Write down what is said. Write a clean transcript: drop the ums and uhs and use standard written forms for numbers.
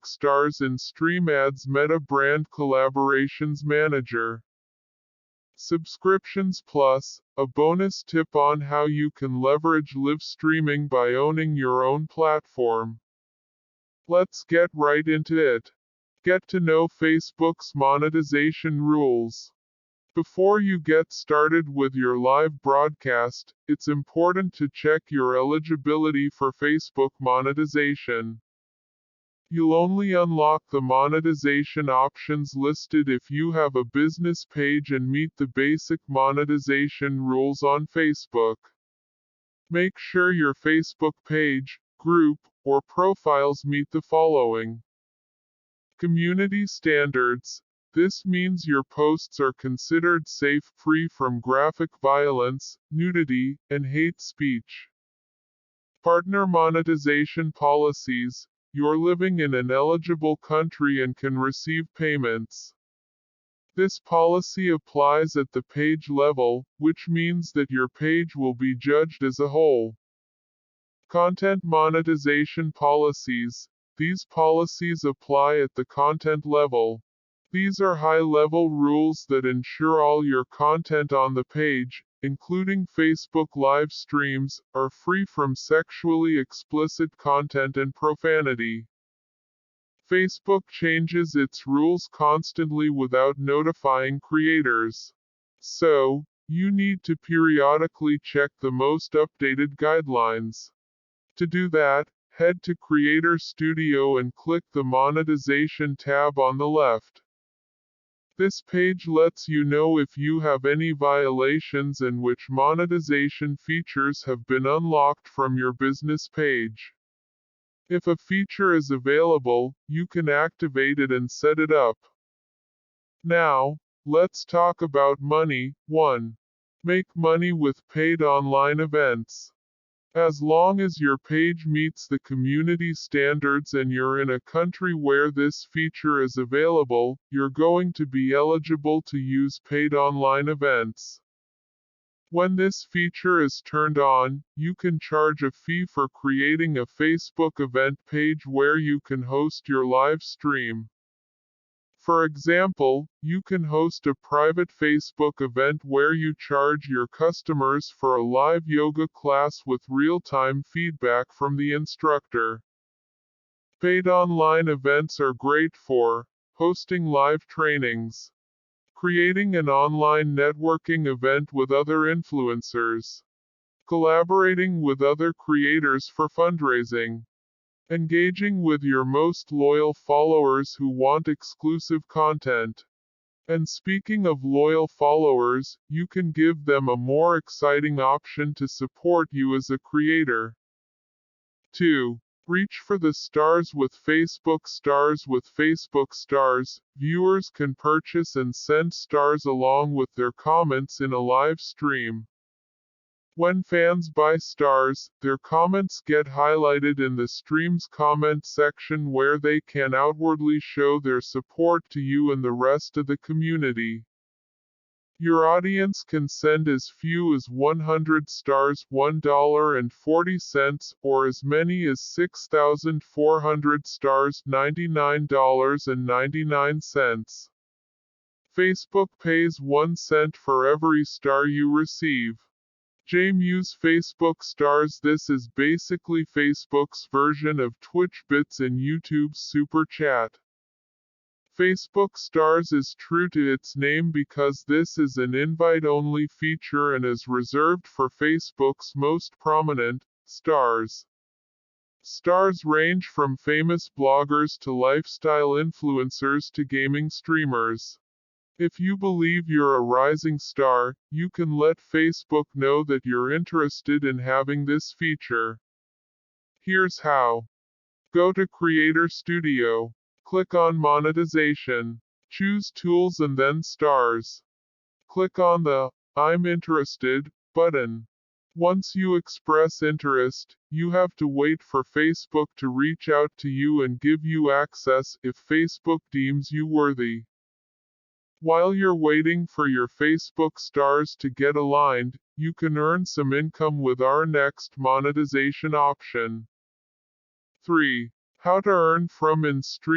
Facebook stars in Stream Ads Meta Brand Collaborations Manager. Subscriptions Plus, a bonus tip on how you can leverage live streaming by owning your own platform. Let's get right into it. Get to know Facebook's monetization rules. Before you get started with your live broadcast, it's important to check your eligibility for Facebook monetization. You'll only unlock the monetization options listed if you have a business page and meet the basic monetization rules on Facebook. Make sure your Facebook page, group, or profiles meet the following. Community standards. This means your posts are considered safe, free from graphic violence, nudity, and hate speech. Partner monetization policies. You're living in an eligible country and can receive payments. This policy applies at the page level, which means that your page will be judged as a whole. Content monetization policies. These policies apply at the content level. These are high-level rules that ensure all your content on the page, including Facebook live streams, are free from sexually explicit content and profanity. Facebook changes its rules constantly without notifying creators. So, you need to periodically check the most updated guidelines. To do that, head to Creator Studio and click the Monetization tab on the left. This page lets you know if you have any violations and which monetization features have been unlocked from your business page. If a feature is available, you can activate it and set it up. Now, let's talk about money. 1. Make money with paid online events. As long as your page meets the community standards and you're in a country where this feature is available, you're going to be eligible to use paid online events. When this feature is turned on, you can charge a fee for creating a Facebook event page where you can host your live stream. For example, you can host a private Facebook event where you charge your customers for a live yoga class with real-time feedback from the instructor. Paid online events are great for hosting live trainings, creating an online networking event with other influencers, collaborating with other creators for fundraising, engaging with your most loyal followers who want exclusive content. And speaking of loyal followers, you can give them a more exciting option to support you as a creator. 2. Reach for the stars with Facebook Stars. With Facebook Stars, viewers can purchase and send stars along with their comments in a live stream. When fans buy stars, their comments get highlighted in the stream's comment section where they can outwardly show their support to you and the rest of the community. Your audience can send as few as 100 stars, $1.40, or as many as 6,400 stars, $99.99. Facebook pays 1 cent for every star you receive. JMU's Facebook Stars. This is basically Facebook's version of Twitch Bits and YouTube's Super Chat. Facebook Stars is true to its name because this is an invite-only feature and is reserved for Facebook's most prominent stars. Stars range from famous bloggers to lifestyle influencers to gaming streamers. If you believe you're a rising star, you can let Facebook know that you're interested in having this feature. Here's how. Go to Creator Studio. Click on Monetization. Choose Tools and then Stars. Click on the I'm Interested button. Once you express interest, you have to wait for Facebook to reach out to you and give you access if Facebook deems you worthy. While you're waiting for your Facebook stars to get aligned, you can earn some income with our next monetization option. 3. How to earn from in-stream